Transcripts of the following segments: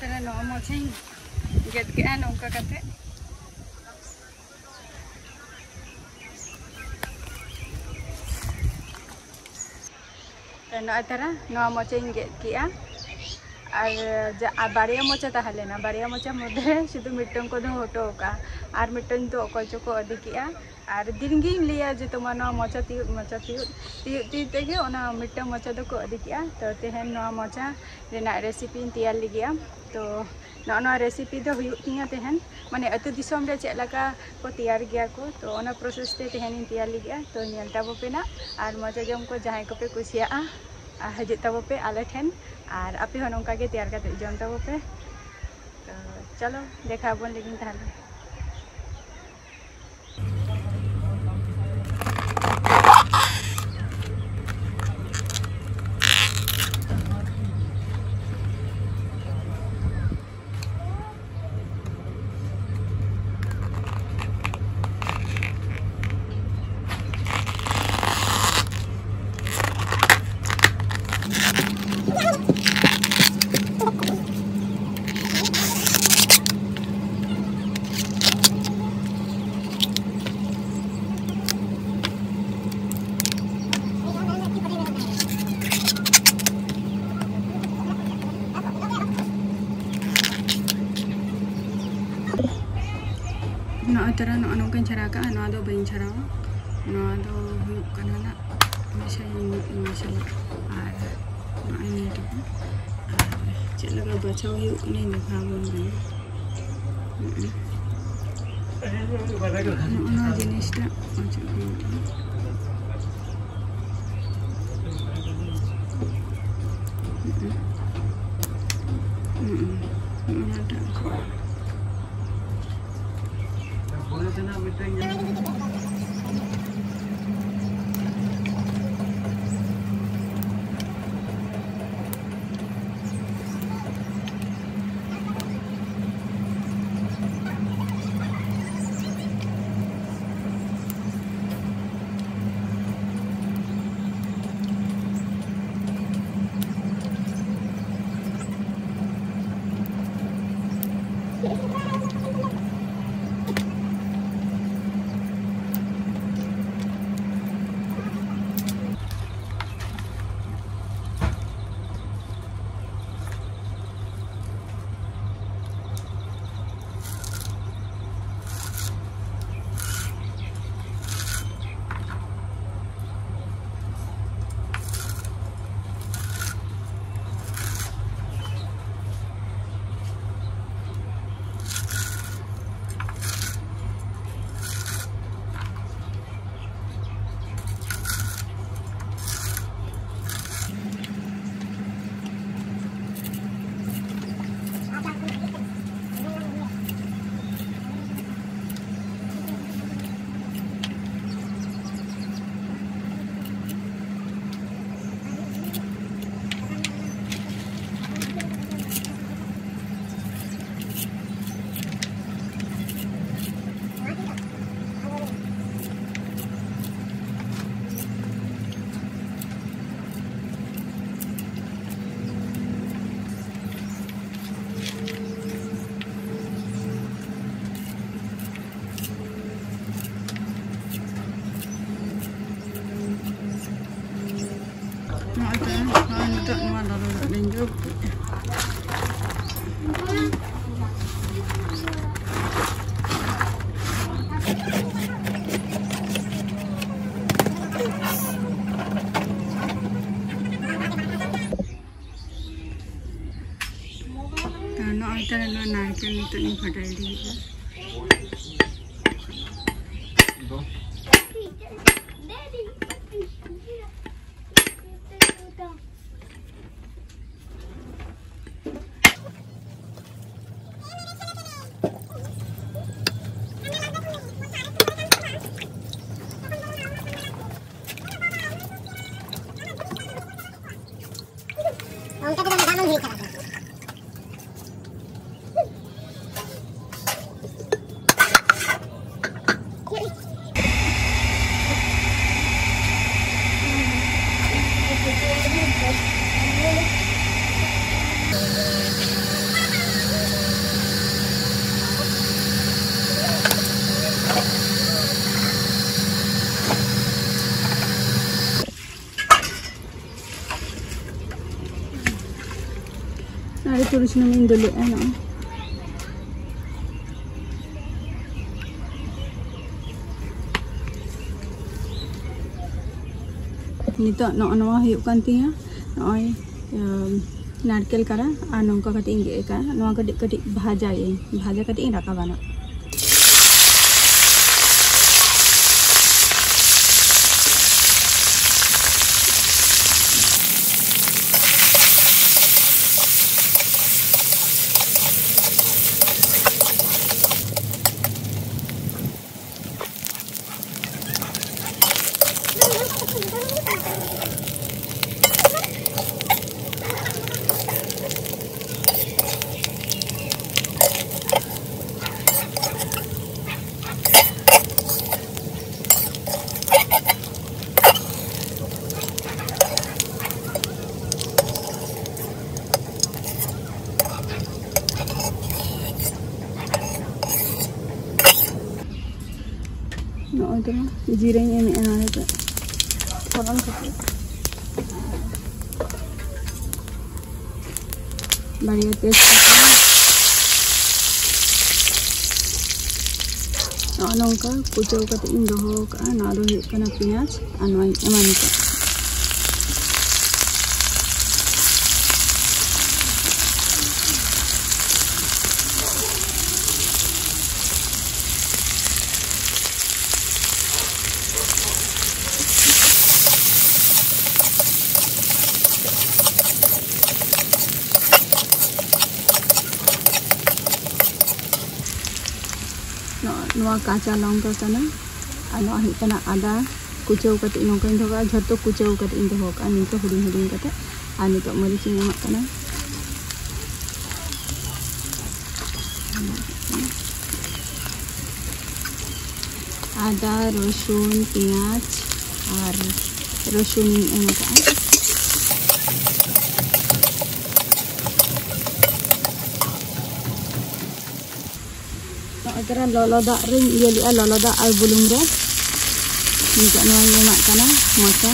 तेरे नौ मोचे गेट के नौका करते नौ तेरा नौ मोचे गेट किया और बारिया मोचा तहलेना बारिया मोचा मध्य शुद्ध मिट्टन को हटो का और मिट्टन तो अकोचो को अदी किया और दिन गी लिया जो तुम मोचा तीते मिट्टन मोचा दो को अदी किया तो तेहन मोचा रेना रेसिपी तैयार लिया तो नौ रेसिपी दो हुई तेहन माने अतु दिसम रे चेलका को तैयार गया को तो ओना प्रोसेस ते तेहन तैयार लिया तो नेल ताबोपेना और मजा जम को जहां को पे कुसिया हजे ताबोपे आले ठेन और आपे हो नौका के तैयार करते जम ताबोपे तो चलो देखा बन लेकिन ताहले तरह नौका छराका दो बी छरावा मसाला और चलगा बचाव देखा जिनिसटा नारिकेल नितनी फटाई दी tulis namin dulu ano. Nito no huyuk kan tinya noi narkel kara ar nongka kati inge ka noa kati kati bhaja kati rakabana. No itu mah jirenya ini ada orang kecil. Bari tes. Nongka kucau kata indoh ka nado kana pinyaj anoi emanita. Noa kaca longka kana ano ahi kana ada kucau kata nongka indoh ka jhato kucau kata indoh ka nito huding kata ani to maric emak kana ada rosun pinyaj ar rosun emak Kira lolo dak ring iya li lolo dak al bulung re ni ka noy emak kana maka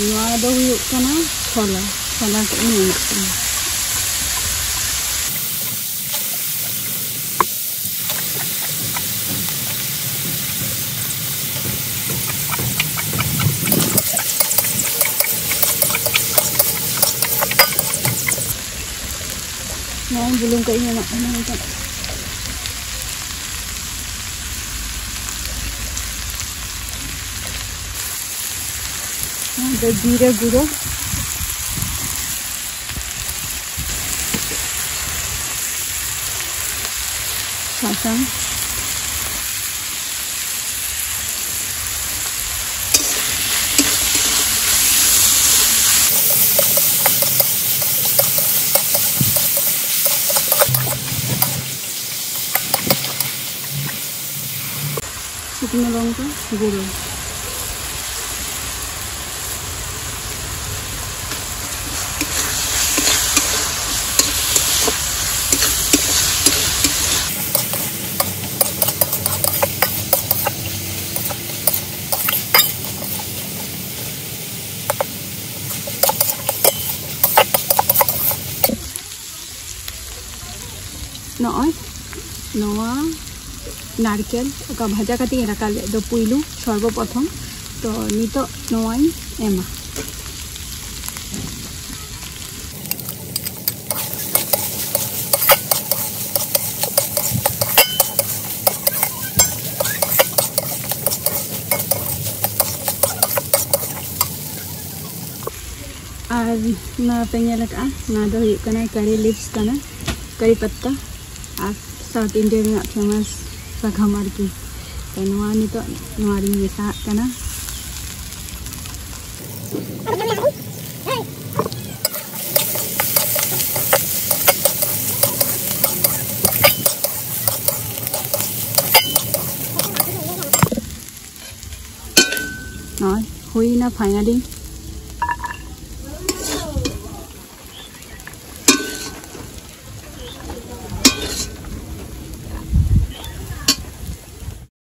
noa do huyuk kana chola ke ini nah belum ke ini nak ada जीरा गुड़ सासांग शुकनो लंका गुड़ नॉय नवा नारकेल का भाजा कती राकाले दो पुइलू सर्वप्रथम तो नितो नवाई एमा और ना पेंगल का ना दो करी लिप्स कना करी पत्ता और साउथ इंडिया में फेमस सागाम आरकी तो नवा नितो नवा री मेसा कना नॉय हुई ना फाइनली